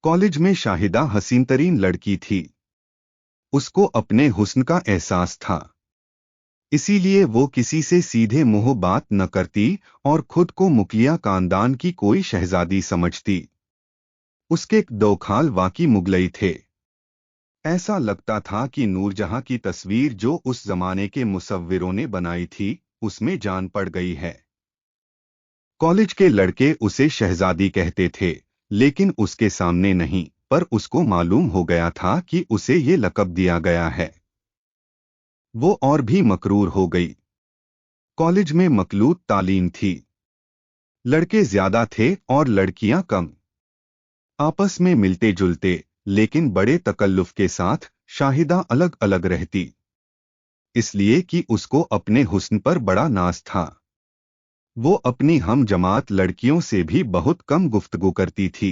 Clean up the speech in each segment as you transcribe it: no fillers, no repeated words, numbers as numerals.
College में शाहिदा हसीन तरीन लड़की थी। उसको अपने हुस्न का एहसास था, इसीलिए वो किसी से सीधे मुंह बात न करती और खुद को मुगलिया खानदान की कोई शहजादी समझती। उसके दो खाल वाकई मुगलई थे। ऐसा लगता था कि नूरजहां की तस्वीर जो उस जमाने के मुसव्विरों ने बनाई थी उसमें जान पड़ गई है। कॉलेज के लड़के उसे शहजादी कहते थे, लेकिन उसके सामने नहीं, पर उसको मालूम हो गया था कि उसे ये लक़ब दिया गया है। वो और भी मकरूर हो गई। कॉलेज में मखलूत तालीम थी। लड़के ज्यादा थे और लड़कियां कम। आपस में मिलते जुलते, लेकिन बड़े तकल्लुफ के साथ शाहिदा अलग अलग रहती, इसलिए कि उसको अपने हुस्न पर बड़ा नाज था। वो अपनी हम जमात लड़कियों से भी बहुत कम गुफ्तगू करती थी।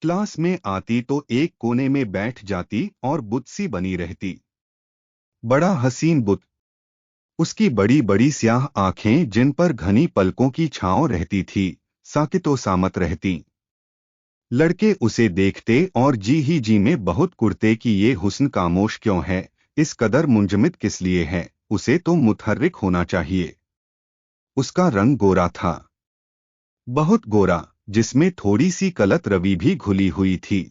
क्लास में आती तो एक कोने में बैठ जाती और बुत सी बनी रहती। बड़ा हसीन बुत। उसकी बड़ी बड़ी स्याह आंखें जिन पर घनी पलकों की छांव रहती थी, साकितो सामत रहती। लड़के उसे देखते और जी ही जी में बहुत कुड़ते कि ये हुस्न खामोश क्यों है, इस कदर मुंजमद किस लिए है, उसे तो मुतहर्रिक होना चाहिए। उसका रंग गोरा था, बहुत गोरा, जिसमें थोड़ी सी कलत रवि भी घुली हुई थी।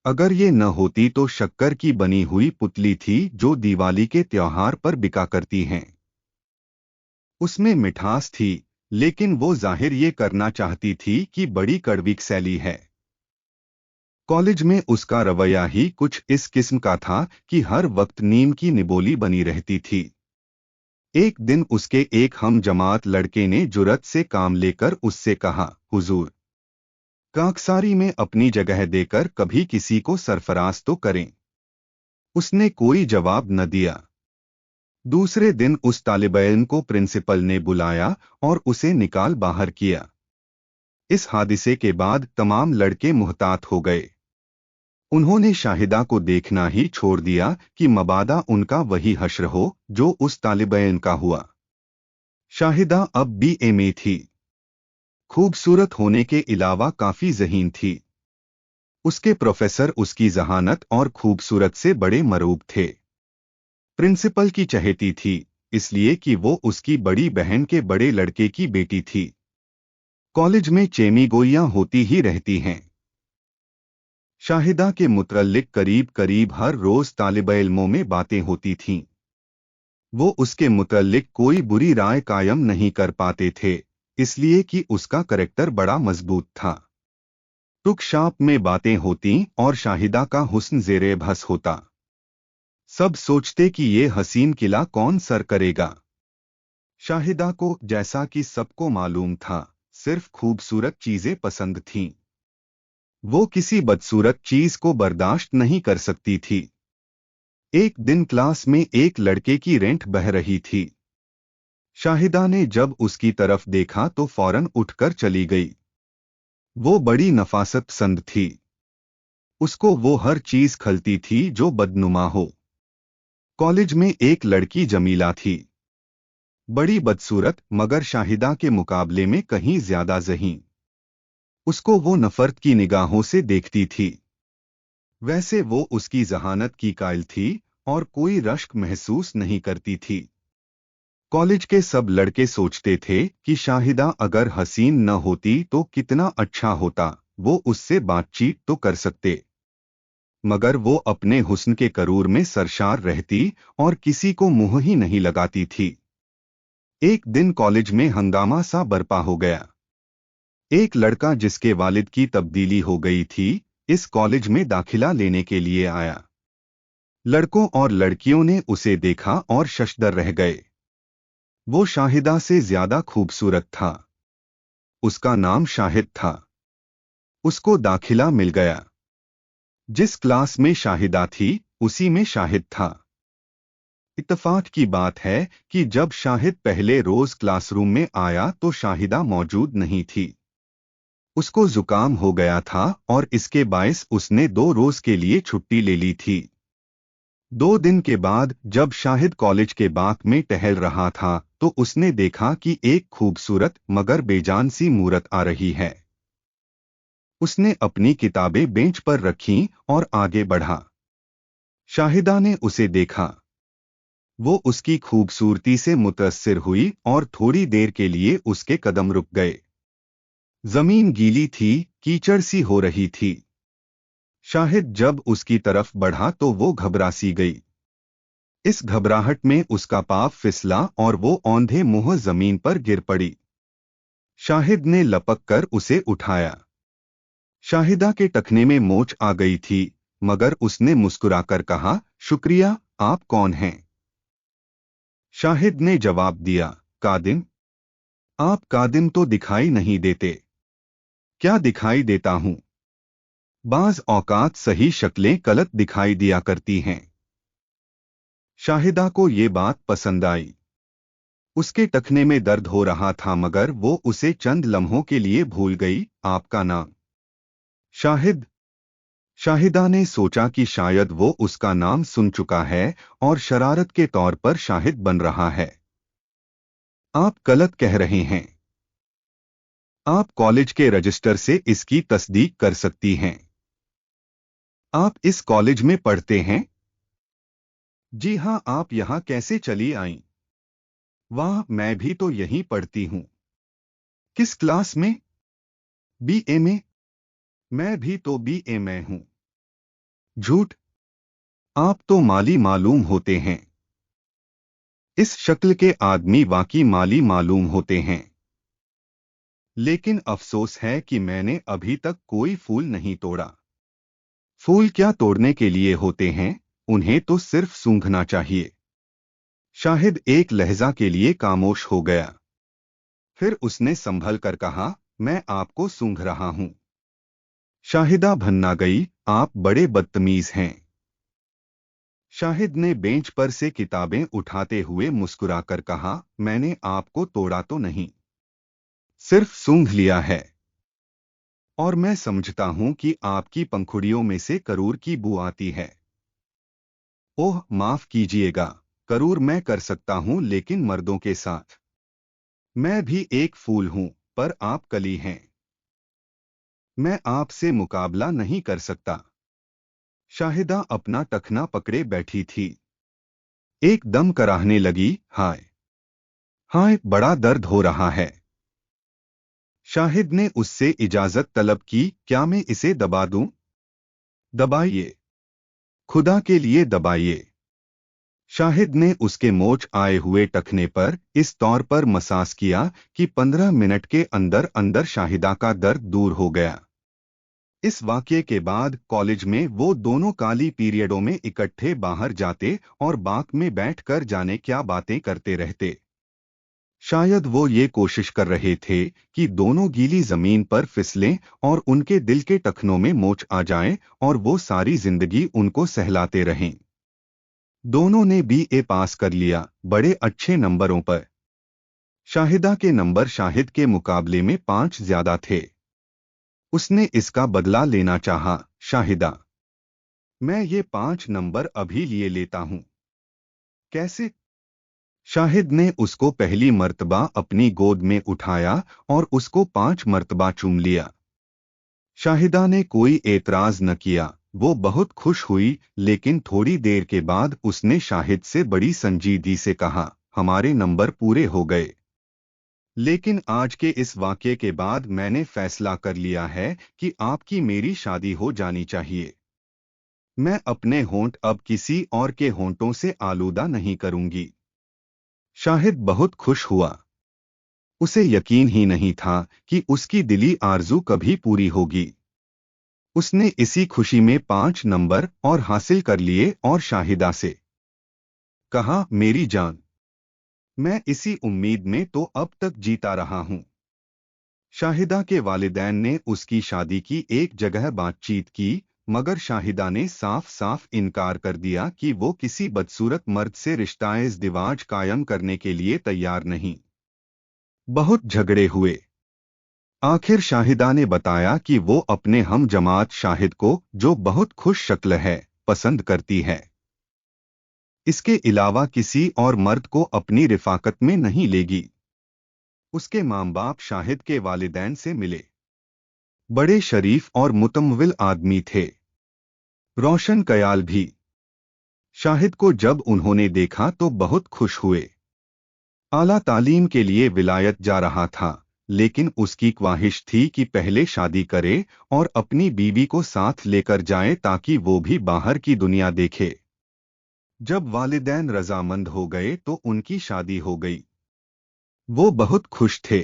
अगर ये न होती तो शक्कर की बनी हुई पुतली थी जो दिवाली के त्योहार पर बिका करती हैं। उसमें मिठास थी, लेकिन वो जाहिर ये करना चाहती थी कि बड़ी कड़वी सैली है। कॉलेज में उसका रवैया ही कुछ इस किस्म का था कि हर वक्त नीम की निबोली बनी रहती थी। एक दिन उसके एक हम जमात लड़के ने जुर्रत से काम लेकर उससे कहा, हुजूर, काकसारी में अपनी जगह देकर कभी किसी को सरफराज तो करें। उसने कोई जवाब न दिया। दूसरे दिन उस तालिब-इल्म को प्रिंसिपल ने बुलाया और उसे निकाल बाहर किया। इस हादिसे के बाद तमाम लड़के मुहतात हो गए। उन्होंने शाहिदा को देखना ही छोड़ दिया कि मबादा उनका वही हश्र हो जो उस तालिब-इल्म का हुआ। शाहिदा अब बीए में थी। खूबसूरत होने के अलावा काफी ज़हीन थी। उसके प्रोफेसर उसकी जहानत और खूबसूरत से बड़े मरूब थे। प्रिंसिपल की चहेती थी, इसलिए कि वो उसकी बड़ी बहन के बड़े लड़के की बेटी थी। कॉलेज में चेमीगोइयां होती ही रहती हैं। शाहिदा के मुतल्लिक करीब करीब हर रोज तालिब-इल्मों में बातें होती थीं। वो उसके मुतल्लिक कोई बुरी राय कायम नहीं कर पाते थे, इसलिए कि उसका करैक्टर बड़ा मजबूत था। टुक शाप में बातें होती और शाहिदा का हुस्न ज़ेरे बहस होता। सब सोचते कि ये हसीन किला कौन सर करेगा। शाहिदा को, जैसा कि सबको मालूम था, सिर्फ खूबसूरत चीजें पसंद थीं। वो किसी बदसूरत चीज को बर्दाश्त नहीं कर सकती थी। एक दिन क्लास में एक लड़के की रेंट बह रही थी। शाहिदा ने जब उसकी तरफ देखा तो फौरन उठकर चली गई। वो बड़ी नफासत पसंद थी। उसको वो हर चीज खलती थी जो बदनुमा हो। कॉलेज में एक लड़की जमीला थी, बड़ी बदसूरत, मगर शाहिदा के मुकाबले में कहीं ज्यादा ज़हीन। उसको वो नफरत की निगाहों से देखती थी। वैसे वो उसकी जहानत की कायल थी और कोई रश्क महसूस नहीं करती थी। कॉलेज के सब लड़के सोचते थे कि शाहिदा अगर हसीन न होती तो कितना अच्छा होता, वो उससे बातचीत तो कर सकते। मगर वो अपने हुस्न के करूर में सरशार रहती और किसी को मुंह ही नहीं लगाती थी। एक दिन कॉलेज में हंगामा सा बरपा हो गया। एक लड़का जिसके वालिद की तब्दीली हो गई थी, इस कॉलेज में दाखिला लेने के लिए आया। लड़कों और लड़कियों ने उसे देखा और शशदर रह गए। वो शाहिदा से ज्यादा खूबसूरत था। उसका नाम शाहिद था। उसको दाखिला मिल गया। जिस क्लास में शाहिदा थी उसी में शाहिद था। इत्तफाक की बात है कि जब शाहिद पहले रोज क्लासरूम में आया तो शाहिदा मौजूद नहीं थी। उसको जुकाम हो गया था और इसके बायस उसने 2 रोज के लिए छुट्टी ले ली थी। 2 दिन के बाद जब शाहिद कॉलेज के बाग में टहल रहा था तो उसने देखा कि एक खूबसूरत मगर बेजान सी मूरत आ रही है। उसने अपनी किताबें बेंच पर रखीं और आगे बढ़ा। शाहिदा ने उसे देखा। वो उसकी खूबसूरती से मुतअस्सिर हुई और थोड़ी देर के लिए उसके कदम रुक गए। जमीन गीली थी, कीचड़ सी हो रही थी। शाहिद जब उसकी तरफ बढ़ा तो वो घबरा सी गई। इस घबराहट में उसका पाँव फिसला और वो औंधे मुंह जमीन पर गिर पड़ी। शाहिद ने लपक कर उसे उठाया। शाहिदा के टखने में मोच आ गई थी, मगर उसने मुस्कुराकर कहा, शुक्रिया, आप कौन हैं? शाहिद ने जवाब दिया, कादिम। आप कादिम तो दिखाई नहीं देते। क्या दिखाई देता हूं? बाज औकात सही शक्लें गलत दिखाई दिया करती हैं। शाहिदा को ये बात पसंद आई। उसके टखने में दर्द हो रहा था मगर वो उसे चंद लम्हों के लिए भूल गई। आपका नाम? शाहिद। शाहिदा ने सोचा कि शायद वो उसका नाम सुन चुका है और शरारत के तौर पर शाहिद बन रहा है। आप गलत कह रहे हैं। आप कॉलेज के रजिस्टर से इसकी तस्दीक कर सकती हैं। आप इस कॉलेज में पढ़ते हैं? जी हाँ। आप यहाँ कैसे चली आईं? वाह, मैं भी तो यहीं पढ़ती हूँ। किस क्लास में? बीए में। मैं भी तो बीए में हूँ। झूठ। आप तो माली मालूम होते हैं। इस शक्ल के आदमी वाकई माली मालूम होते हैं। लेकिन अफसोस है कि मैंने अभी तक कोई फूल नहीं तोड़ा। फूल क्या तोड़ने के लिए होते हैं? उन्हें तो सिर्फ सूंघना चाहिए। शाहिद एक लहजा के लिए खामोश हो गया। फिर उसने संभल कर कहा, मैं आपको सूंघ रहा हूं। शाहिदा भन्ना गई, आप बड़े बदतमीज हैं। शाहिद ने बेंच पर से किताबें उठाते हुए मुस्कुराकर कहा, मैंने आपको तोड़ा तो नहीं, सिर्फ सूंघ लिया है। और मैं समझता हूं कि आपकी पंखुड़ियों में से करूर की बू आती है। ओह माफ कीजिएगा, करूर मैं कर सकता हूं लेकिन मर्दों के साथ। मैं भी एक फूल हूं, पर आप कली हैं। मैं आपसे मुकाबला नहीं कर सकता। शाहिदा अपना टखना पकड़े बैठी थी। एकदम कराहने लगी, हाय हाय, बड़ा दर्द हो रहा है। शाहिद ने उससे इजाजत तलब की, क्या मैं इसे दबा दूं? दबाइए, खुदा के लिए दबाइए। शाहिद ने उसके मोच आए हुए टखने पर इस तौर पर मसाज किया कि 15 मिनट के अंदर अंदर शाहिदा का दर्द दूर हो गया। इस वाक़ये के बाद कॉलेज में वो दोनों काली पीरियडों में इकट्ठे बाहर जाते और बाग में बैठकर जाने क्या बातें करते रहते। शायद वो ये कोशिश कर रहे थे कि दोनों गीली जमीन पर फिसलें और उनके दिल के टखनों में मोच आ जाए और वो सारी जिंदगी उनको सहलाते रहें। दोनों ने बीए पास कर लिया, बड़े अच्छे नंबरों पर। शाहिदा के नंबर शाहिद के मुकाबले में 5 ज्यादा थे। उसने इसका बदला लेना चाहा, शाहिदा, मैं ये 5 नंबर अभी लिए लेता हूं। कैसे? शाहिद ने उसको पहली मर्तबा अपनी गोद में उठाया और उसको 5 मर्तबा चूम लिया। शाहिदा ने कोई एतराज न किया। वो बहुत खुश हुई, लेकिन थोड़ी देर के बाद उसने शाहिद से बड़ी संजीदगी से कहा, हमारे नंबर पूरे हो गए। लेकिन आज के इस वाक़ये के बाद मैंने फैसला कर लिया है कि आपकी मेरी शादी हो जानी चाहिए। मैं अपने होंठ अब किसी और के होंठों से आलूदा नहीं करूंगी। शाहिद बहुत खुश हुआ। उसे यकीन ही नहीं था कि उसकी दिली आरजू कभी पूरी होगी। उसने इसी खुशी में 5 नंबर और हासिल कर लिए और शाहिदा से कहा, मेरी जान, मैं इसी उम्मीद में तो अब तक जीता रहा हूं। शाहिदा के वालिदैन ने उसकी शादी की एक जगह बातचीत की, मगर शाहिदा ने साफ साफ इनकार कर दिया कि वो किसी बदसूरत मर्द से रिश्ता-ए-इज़्दिवाज कायम करने के लिए तैयार नहीं। बहुत झगड़े हुए। आखिर शाहिदा ने बताया कि वो अपने हम जमात शाहिद को, जो बहुत खुश शक्ल है, पसंद करती है। इसके अलावा किसी और मर्द को अपनी रिफाकत में नहीं लेगी। उसके माँ बाप शाहिद के वालिदैन से मिले। बड़े शरीफ और मुतमव्विल आदमी थे। रोशन कयाल भी। शाहिद को जब उन्होंने देखा तो बहुत खुश हुए। आला तालीम के लिए विलायत जा रहा था, लेकिन उसकी ख्वाहिश थी कि पहले शादी करे और अपनी बीवी को साथ लेकर जाए ताकि वो भी बाहर की दुनिया देखे। जब वालिदैन रजामंद हो गए तो उनकी शादी हो गई। वो बहुत खुश थे।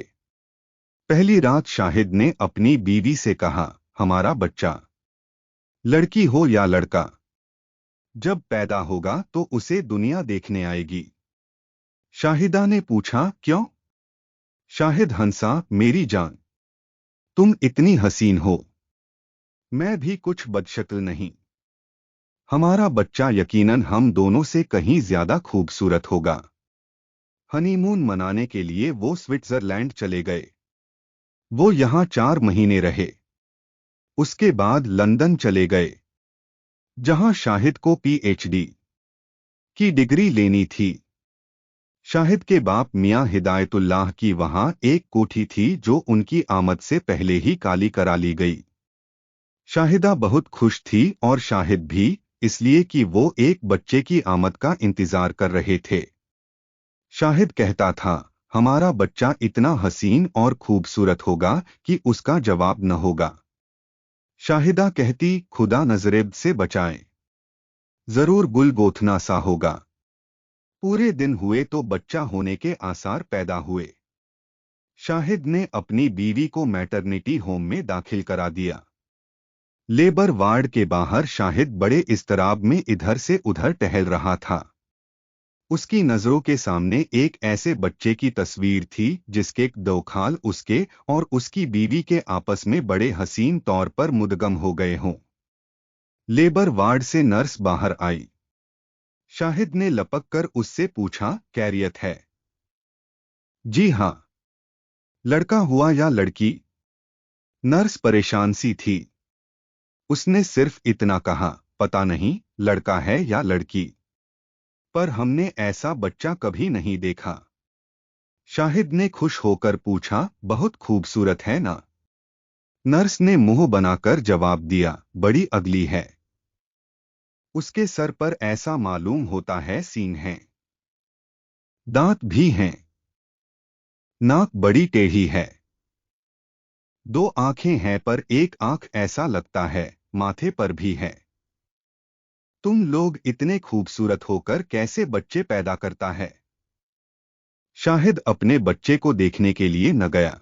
पहली रात शाहिद ने अपनी बीवी से कहा, हमारा बच्चा, लड़की हो या लड़का, जब पैदा होगा तो उसे दुनिया देखने आएगी। शाहिदा ने पूछा, क्यों? शाहिद हंसा, मेरी जान, तुम इतनी हसीन हो, मैं भी कुछ बदशक्ल नहीं। हमारा बच्चा यकीनन हम दोनों से कहीं ज्यादा खूबसूरत होगा। हनीमून मनाने के लिए वो स्विट्जरलैंड चले गए। वो यहाँ 4 महीने रहे। उसके बाद लंदन चले गए, जहां शाहिद को पीएचडी की डिग्री लेनी थी। शाहिद के बाप मियां हिदायतुल्लाह की वहां एक कोठी थी जो उनकी आमद से पहले ही काली करा ली गई। शाहिदा बहुत खुश थी और शाहिद भी, इसलिए कि वो एक बच्चे की आमद का इंतजार कर रहे थे। शाहिद कहता था, हमारा बच्चा इतना हसीन और खूबसूरत होगा कि उसका जवाब न होगा। शाहिदा कहती, खुदा नजरेब से बचाए, जरूर गुल गोथना सा होगा। पूरे दिन हुए तो बच्चा होने के आसार पैदा हुए। शाहिद ने अपनी बीवी को मैटरनिटी होम में दाखिल करा दिया। लेबर वार्ड के बाहर शाहिद बड़े इस्तराब में इधर से उधर टहल रहा था। उसकी नजरों के सामने एक ऐसे बच्चे की तस्वीर थी जिसके दो खाल उसके और उसकी बीवी के आपस में बड़े हसीन तौर पर मुदगम हो गए हों। लेबर वार्ड से नर्स बाहर आई। शाहिद ने लपक कर उससे पूछा, कैरियत है? जी हाँ। लड़का हुआ या लड़की? नर्स परेशान सी थी। उसने सिर्फ इतना कहा, पता नहीं लड़का है या लड़की, पर हमने ऐसा बच्चा कभी नहीं देखा। शाहिद ने खुश होकर पूछा, बहुत खूबसूरत है ना? नर्स ने मुंह बनाकर जवाब दिया, बड़ी अगली है। उसके सर पर ऐसा मालूम होता है सींग हैं, दांत भी हैं, नाक बड़ी टेढ़ी है, 2 आंखें हैं पर एक आंख ऐसा लगता है माथे पर भी है। तुम लोग इतने खूबसूरत होकर कैसे बच्चे पैदा करता है? शाहिद अपने बच्चे को देखने के लिए न गया,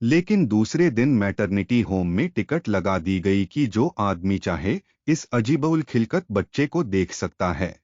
लेकिन दूसरे दिन मैटरनिटी होम में टिकट लगा दी गई कि जो आदमी चाहे इस अजीबुल खिलकत बच्चे को देख सकता है।